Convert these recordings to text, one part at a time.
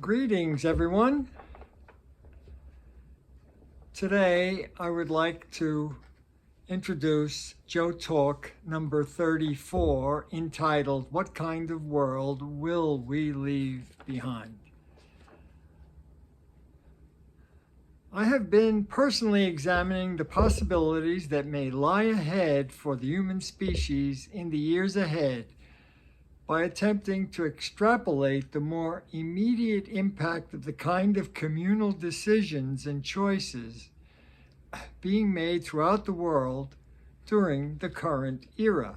Greetings, everyone. Today, I would like to introduce Joet Talk number 34, entitled, What Kind of World Will We Leave Behind? I have been personally examining the possibilities that may lie ahead for the human species in the years ahead by attempting to extrapolate the more immediate impact of the kind of communal decisions and choices being made throughout the world during the current era.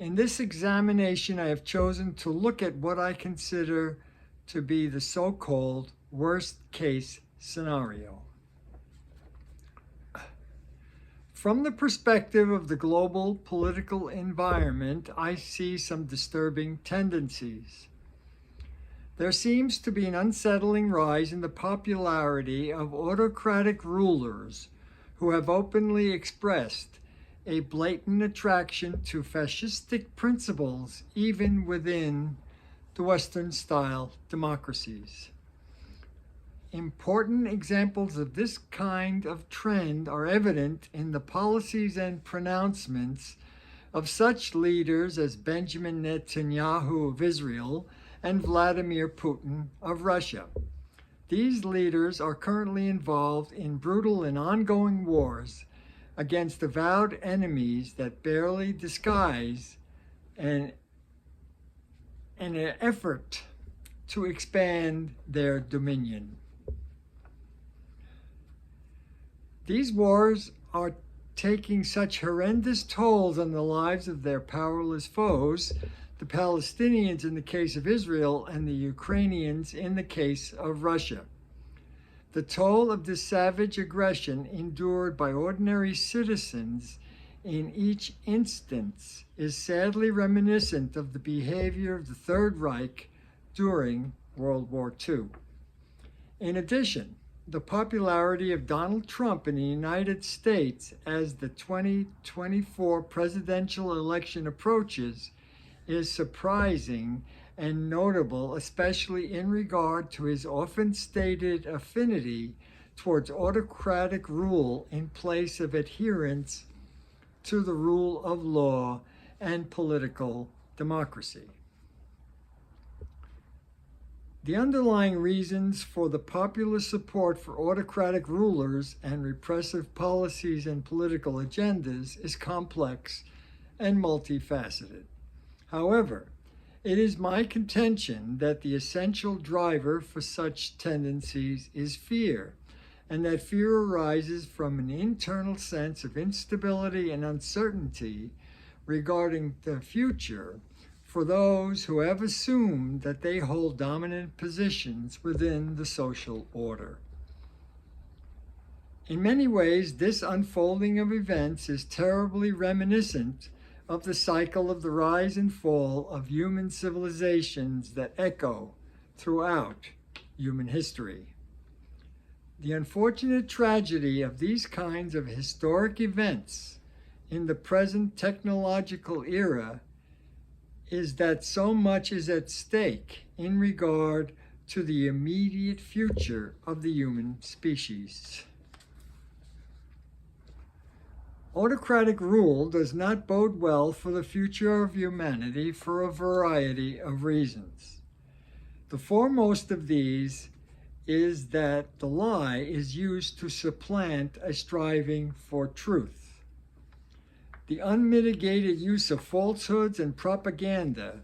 In this examination, I have chosen to look at what I consider to be the so-called worst-case scenario. From the perspective of the global political environment, I see some disturbing tendencies. There seems to be an unsettling rise in the popularity of autocratic rulers who have openly expressed a blatant attraction to fascistic principles even within the Western-style democracies. Important examples of this kind of trend are evident in the policies and pronouncements of such leaders as Benjamin Netanyahu of Israel and Vladimir Putin of Russia. These leaders are currently involved in brutal and ongoing wars against avowed enemies that barely disguise an effort to expand their dominion. These wars are taking such horrendous tolls on the lives of their powerless foes, the Palestinians in the case of Israel and the Ukrainians in the case of Russia. The toll of this savage aggression endured by ordinary citizens in each instance is sadly reminiscent of the behavior of the Third Reich during World War II. In addition, the popularity of Donald Trump in the United States as the 2024 presidential election approaches is surprising and notable, especially in regard to his often stated affinity towards autocratic rule in place of adherence to the rule of law and political democracy. The underlying reasons for the popular support for autocratic rulers and repressive policies and political agendas is complex and multifaceted. However, it is my contention that the essential driver for such tendencies is fear, and that fear arises from an internal sense of instability and uncertainty regarding the future for those who have assumed that they hold dominant positions within the social order. In many ways, this unfolding of events is terribly reminiscent of the cycle of the rise and fall of human civilizations that echo throughout human history. The unfortunate tragedy of these kinds of historic events in the present technological era is that so much is at stake in regard to the immediate future of the human species. Autocratic rule does not bode well for the future of humanity for a variety of reasons. The foremost of these is that the lie is used to supplant a striving for truth. The unmitigated use of falsehoods and propaganda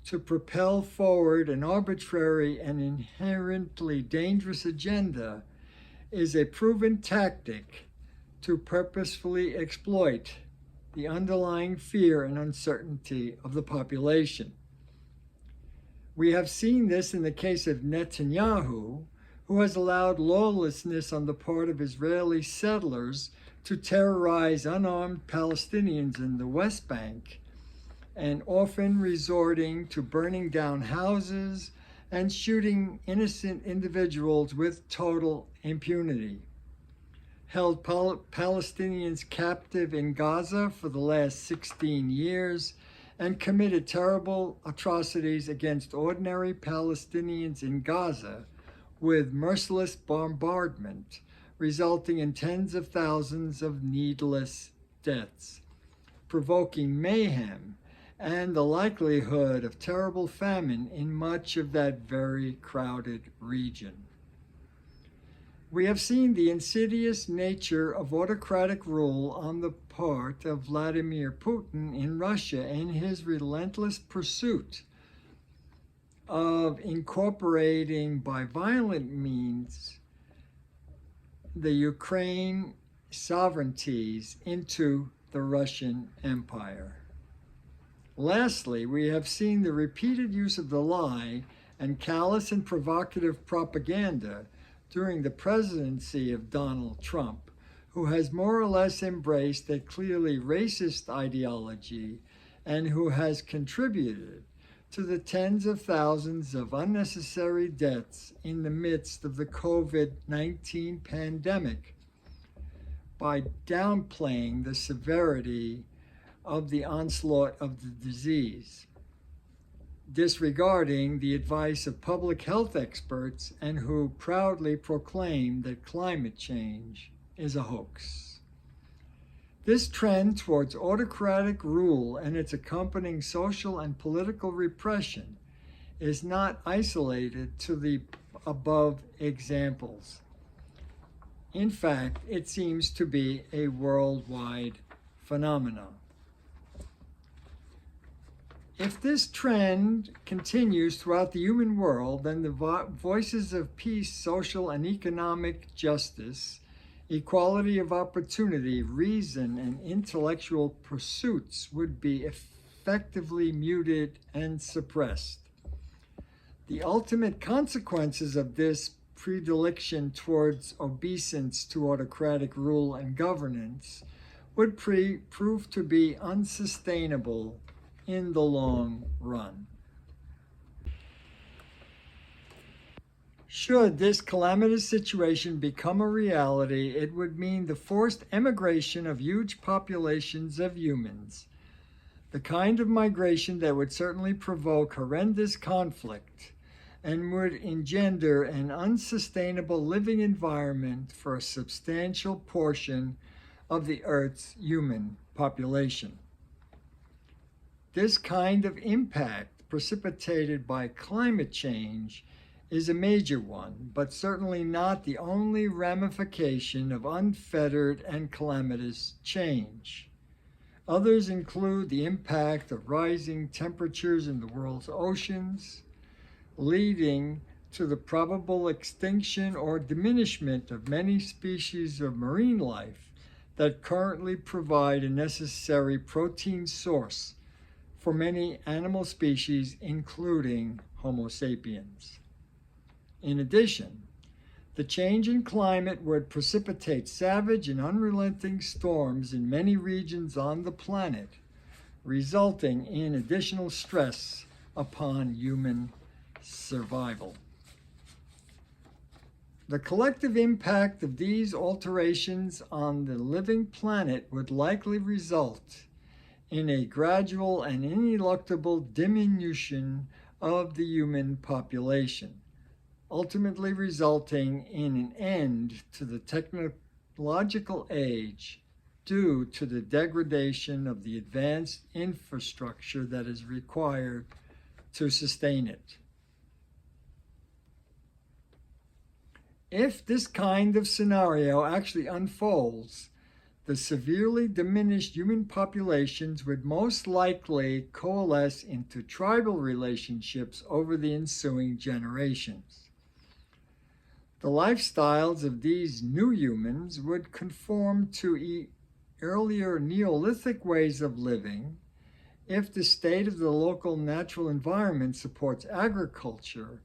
to propel forward an arbitrary and inherently dangerous agenda is a proven tactic to purposefully exploit the underlying fear and uncertainty of the population. We have seen this in the case of Netanyahu, who has allowed lawlessness on the part of Israeli settlers to terrorize unarmed Palestinians in the West Bank, and often resorting to burning down houses and shooting innocent individuals with total impunity. Held Palestinians captive in Gaza for the last 16 years and committed terrible atrocities against ordinary Palestinians in Gaza with merciless bombardment, resulting in tens of thousands of needless deaths, provoking mayhem and the likelihood of terrible famine in much of that very crowded region. We have seen the insidious nature of autocratic rule on the part of Vladimir Putin in Russia and his relentless pursuit of incorporating by violent means the Ukraine sovereignties into the Russian Empire. Lastly, we have seen the repeated use of the lie and callous and provocative propaganda during the presidency of Donald Trump, who has more or less embraced a clearly racist ideology and who has contributed to the tens of thousands of unnecessary deaths in the midst of the COVID-19 pandemic by downplaying the severity of the onslaught of the disease, disregarding the advice of public health experts and who proudly proclaim that climate change is a hoax. This trend towards autocratic rule and its accompanying social and political repression is not isolated to the above examples. In fact, it seems to be a worldwide phenomenon. If this trend continues throughout the human world, then the voices of peace, social and economic justice, equality of opportunity, reason, and intellectual pursuits would be effectively muted and suppressed. The ultimate consequences of this predilection towards obeisance to autocratic rule and governance would prove to be unsustainable in the long run. Should this calamitous situation become a reality, it would mean the forced emigration of huge populations of humans, the kind of migration that would certainly provoke horrendous conflict and would engender an unsustainable living environment for a substantial portion of the Earth's human population. This kind of impact precipitated by climate change is a major one, but certainly not the only ramification of unfettered and calamitous change. Others include the impact of rising temperatures in the world's oceans, leading to the probable extinction or diminishment of many species of marine life that currently provide a necessary protein source for many animal species, including Homo sapiens. In addition, the change in climate would precipitate savage and unrelenting storms in many regions on the planet, resulting in additional stress upon human survival. The collective impact of these alterations on the living planet would likely result in a gradual and ineluctable diminution of the human population, ultimately resulting in an end to the technological age due to the degradation of the advanced infrastructure that is required to sustain it. If this kind of scenario actually unfolds, the severely diminished human populations would most likely coalesce into tribal relationships over the ensuing generations. The lifestyles of these new humans would conform to earlier Neolithic ways of living if the state of the local natural environment supports agriculture,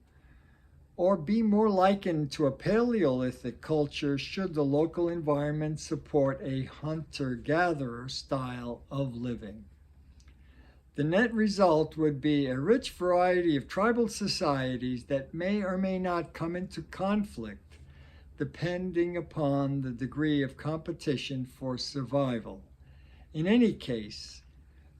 or be more likened to a Paleolithic culture should the local environment support a hunter-gatherer style of living. The net result would be a rich variety of tribal societies that may or may not come into conflict depending upon the degree of competition for survival. In any case,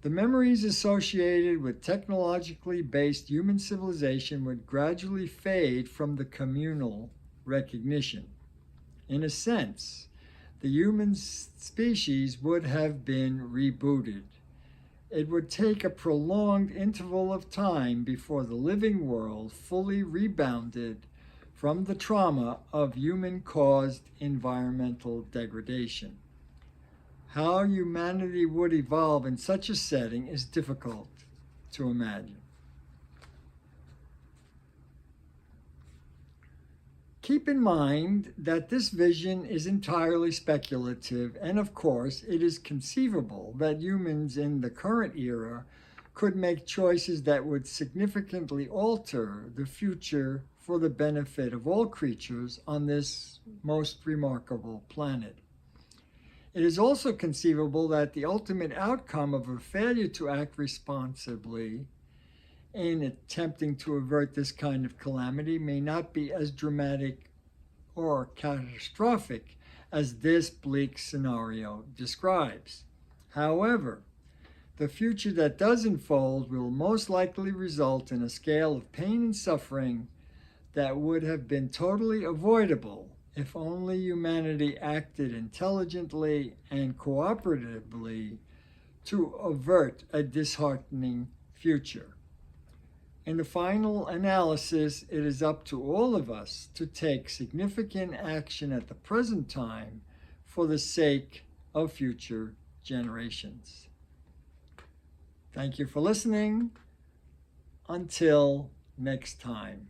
The memories associated with technologically based human civilization would gradually fade from the communal recognition. In a sense, the human species would have been rebooted. It would take a prolonged interval of time before the living world fully rebounded from the trauma of human-caused environmental degradation. How humanity would evolve in such a setting is difficult to imagine. Keep in mind that this vision is entirely speculative, and of course, it is conceivable that humans in the current era could make choices that would significantly alter the future for the benefit of all creatures on this most remarkable planet. It is also conceivable that the ultimate outcome of a failure to act responsibly in attempting to avert this kind of calamity may not be as dramatic or catastrophic as this bleak scenario describes. However, the future that does unfold will most likely result in a scale of pain and suffering that would have been totally avoidable if only humanity acted intelligently and cooperatively to avert a disheartening future. In the final analysis, it is up to all of us to take significant action at the present time for the sake of future generations. Thank you for listening. Until next time.